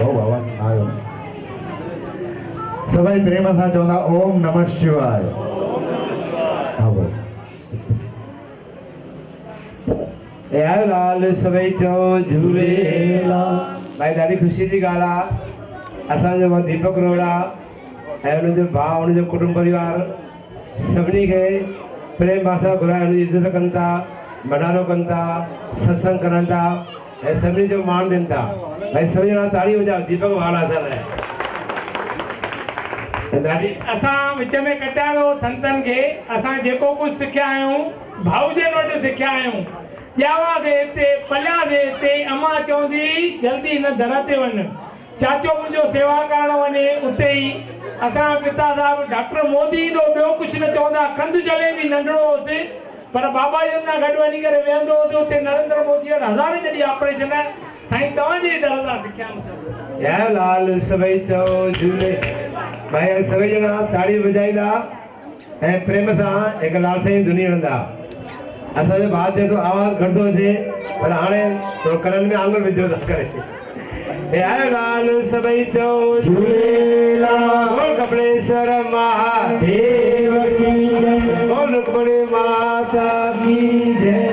बहु भवन आयो सभई प्रेम सां चवंदा ओम नमः शिवाय। हाँ बोल यार लाल सभई चओ झूलेलाल। भाई ॾाढी ख़ुशी जी ॻाल्हि आहे असांजो दीपक रोहड़ा ऐं उनजो भाउ उनजो कुटुंब परिवार सभिनी खे प्रेम भाषा घुराए उनजी इज़त कनि था भंडारो कनि था सत्संग करनि था ऐं सभिनी जो मान ॾियनि था। भाई सभी ॼणा ताड़ी वॼाओ दीपक वाला असां लाइ। ॾाढी असां विच में कटियारो संतन खे असां जेको कुझु सिखिया आहियूं भाऊजन वटि सिखिया आहियूं। ॼावासीं हिते पलियासीं हिते अम्मा चवंदी जल्दी हिन दर ते वञ। चाचो मुंहिंजो सेवा करण वञे उते ई असां पिता साहिब डॉक्टर मोदी तो ॿियो कुझु न चवंदा कंध जले बि नंढड़ो होसि पर बाबा जन सां गॾु वञी करे वेहंदो हुओ उते नरेंद्र मोदी वटि हज़ारे जॾहिं ऑपरेशन साईं तव्हांजे दर सां सिखिया आहिनि। या लाल सभई चओ झूले। भाई सभई ॼणा ताड़ी वॼाईंदा ऐं प्रेम सां हिकु लाल साईं धुनी हणंदा। असांजो भाउ चए थो आवाज़ घटि थो अचे पर हाणे थोरो कननि में आंगुर विझो था करे। या लाल सभई चओ झूलेलाल। बोल कपिलेश्वर महादेव की जय। बोल रुक्मणी माता की जय।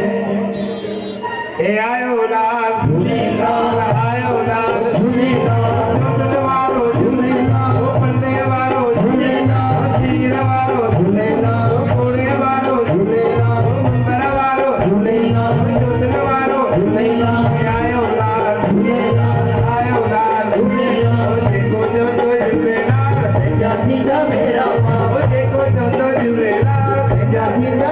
ए आयो लाल झूलेलाल आयो लाल झूलेलाल। जोतन वारो झूलेलाल पन्ने वारो झूलेलाल सीर वारो झूलेलाल कोड़े वारो झूलेलाल मंबर वारो झूलेलाल जोतन वारो झूलेलाल आयो लाल झूलेलाल आयो लाल झूलेलाल। जेको चवंदो झूलेलाल तेजा थींदा मेरा पाव। जेको चवंदो झूलेलाल तेजा थींदा